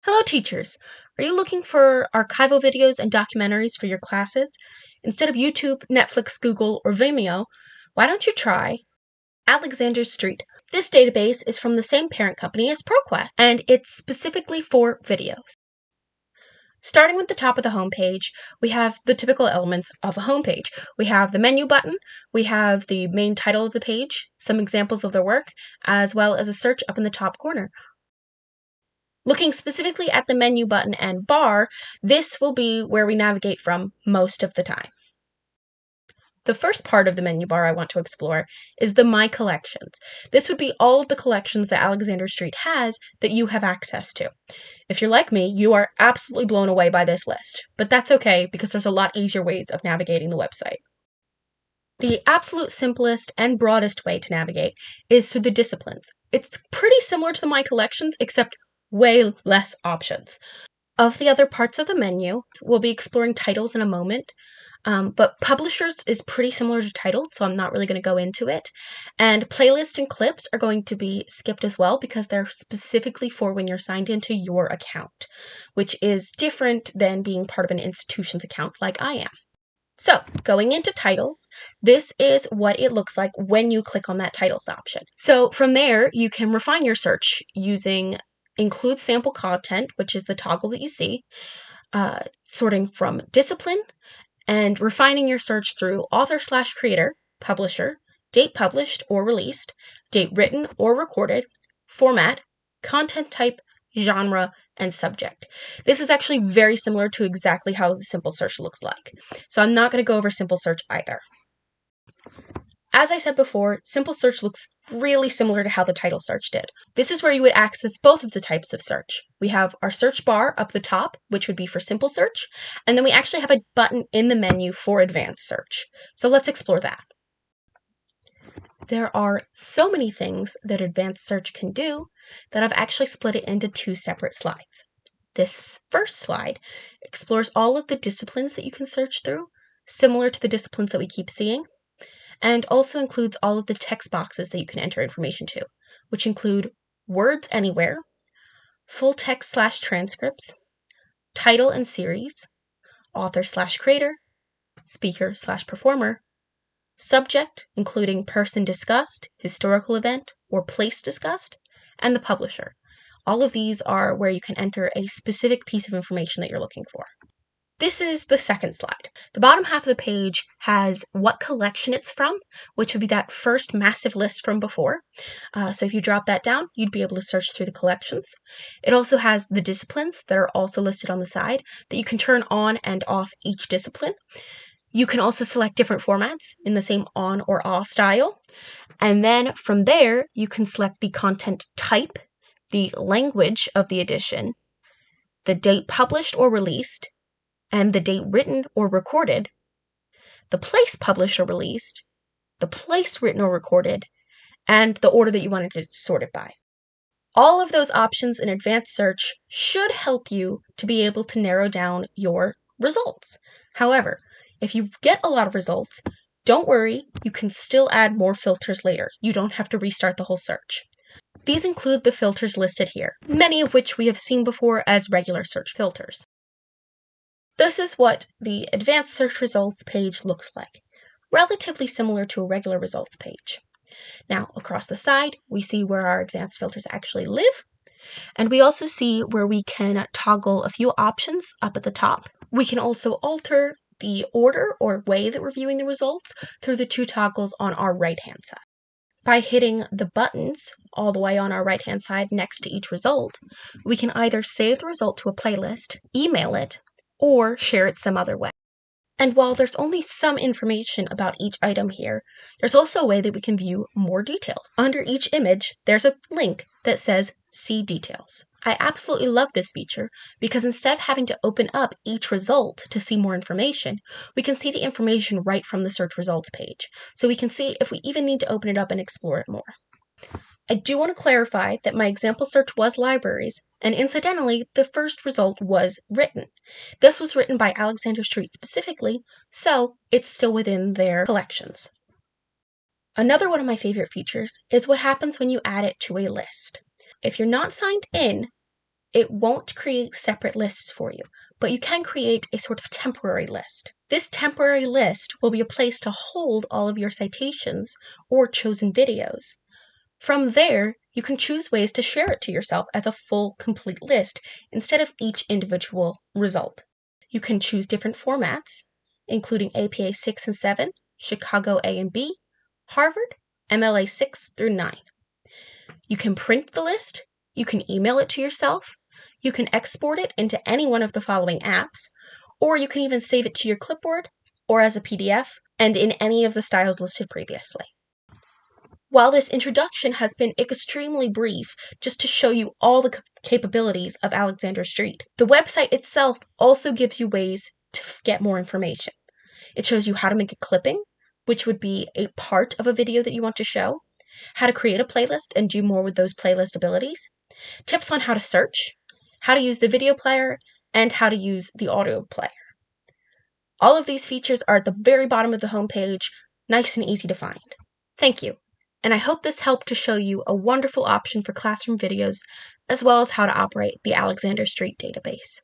Hello teachers! Are you looking for archival videos and documentaries for your classes? Instead of YouTube, Netflix, Google, or Vimeo, why don't you try Alexander Street? This database is from the same parent company as ProQuest, and it's specifically for videos. Starting with the top of the homepage, we have the typical elements of a homepage. We have the menu button, we have the main title of the page, some examples of their work, as well as a search up in the top corner. Looking specifically at the menu button and bar, this will be where we navigate from most of the time. The first part of the menu bar I want to explore is the My Collections. This would be all of the collections that Alexander Street has that you have access to. If you're like me, you are absolutely blown away by this list, but that's okay because there's a lot easier ways of navigating the website. The absolute simplest and broadest way to navigate is through the disciplines. It's pretty similar to the My Collections, except way less options. Of the other parts of the menu, we'll be exploring titles in a moment, but publishers is pretty similar to titles, so I'm not really going to go into it. And playlist and clips are going to be skipped as well because they're specifically for when you're signed into your account, which is different than being part of an institution's account like I am. So, going into titles, this is what it looks like when you click on that titles option. So from there, you can refine your search using include sample content, which is the toggle that you see, sorting from discipline, and refining your search through author/creator, publisher, date published or released, date written or recorded, format, content type, genre, and subject. This is actually very similar to exactly how the simple search looks like. So I'm not going to go over simple search either. As I said before, simple search looks really similar to how the title search did. This is where you would access both of the types of search. We have our search bar up the top, which would be for simple search, and then we actually have a button in the menu for advanced search. So let's explore that. There are so many things that advanced search can do that I've actually split it into two separate slides. This first slide explores all of the disciplines that you can search through, similar to the disciplines that we keep seeing, and also includes all of the text boxes that you can enter information to, which include words anywhere, full text/transcripts, title and series, author/creator, speaker/performer, subject, including person discussed, historical event, or place discussed, and the publisher. All of these are where you can enter a specific piece of information that you're looking for. This is the second slide. The bottom half of the page has what collection it's from, which would be that first massive list from before. So if you drop that down, you'd be able to search through the collections. It also has the disciplines that are also listed on the side that you can turn on and off each discipline. You can also select different formats in the same on or off style. And then from there, you can select the content type, the language of the edition, the date published or released, and the date written or recorded, the place published or released, the place written or recorded, and the order that you wanted to sort it by. All of those options in advanced search should help you to be able to narrow down your results. However, if you get a lot of results, don't worry, you can still add more filters later. You don't have to restart the whole search. These include the filters listed here, many of which we have seen before as regular search filters. This is what the advanced search results page looks like, relatively similar to a regular results page. Now, across the side, we see where our advanced filters actually live, and we also see where we can toggle a few options up at the top. We can also alter the order or way that we're viewing the results through the two toggles on our right-hand side. By hitting the buttons all the way on our right-hand side next to each result, we can either save the result to a playlist, email it, or share it some other way. And while there's only some information about each item here, there's also a way that we can view more details. Under each image, there's a link that says See Details. I absolutely love this feature because instead of having to open up each result to see more information, we can see the information right from the search results page. So we can see if we even need to open it up and explore it more. I do want to clarify that my example search was libraries, and incidentally, the first result was written. This was written by Alexander Street specifically, so it's still within their collections. Another one of my favorite features is what happens when you add it to a list. If you're not signed in, It won't create separate lists for you, but you can create a sort of temporary list. This temporary list will be a place to hold all of your citations or chosen videos. From there, you can choose ways to share it to yourself as a full, complete list instead of each individual result. You can choose different formats, including APA 6 and 7, Chicago A and B, Harvard, MLA 6 through 9. You can print the list, you can email it to yourself, you can export it into any one of the following apps, or you can even save it to your clipboard or as a PDF and in any of the styles listed previously. While this introduction has been extremely brief, just to show you all the capabilities of Alexander Street, the website itself also gives you ways to get more information. It shows you how to make a clipping, which would be a part of a video that you want to show, how to create a playlist and do more with those playlist abilities, tips on how to search, how to use the video player, and how to use the audio player. All of these features are at the very bottom of the homepage, nice and easy to find. Thank you, and I hope this helped to show you a wonderful option for classroom videos, as well as how to operate the Alexander Street database.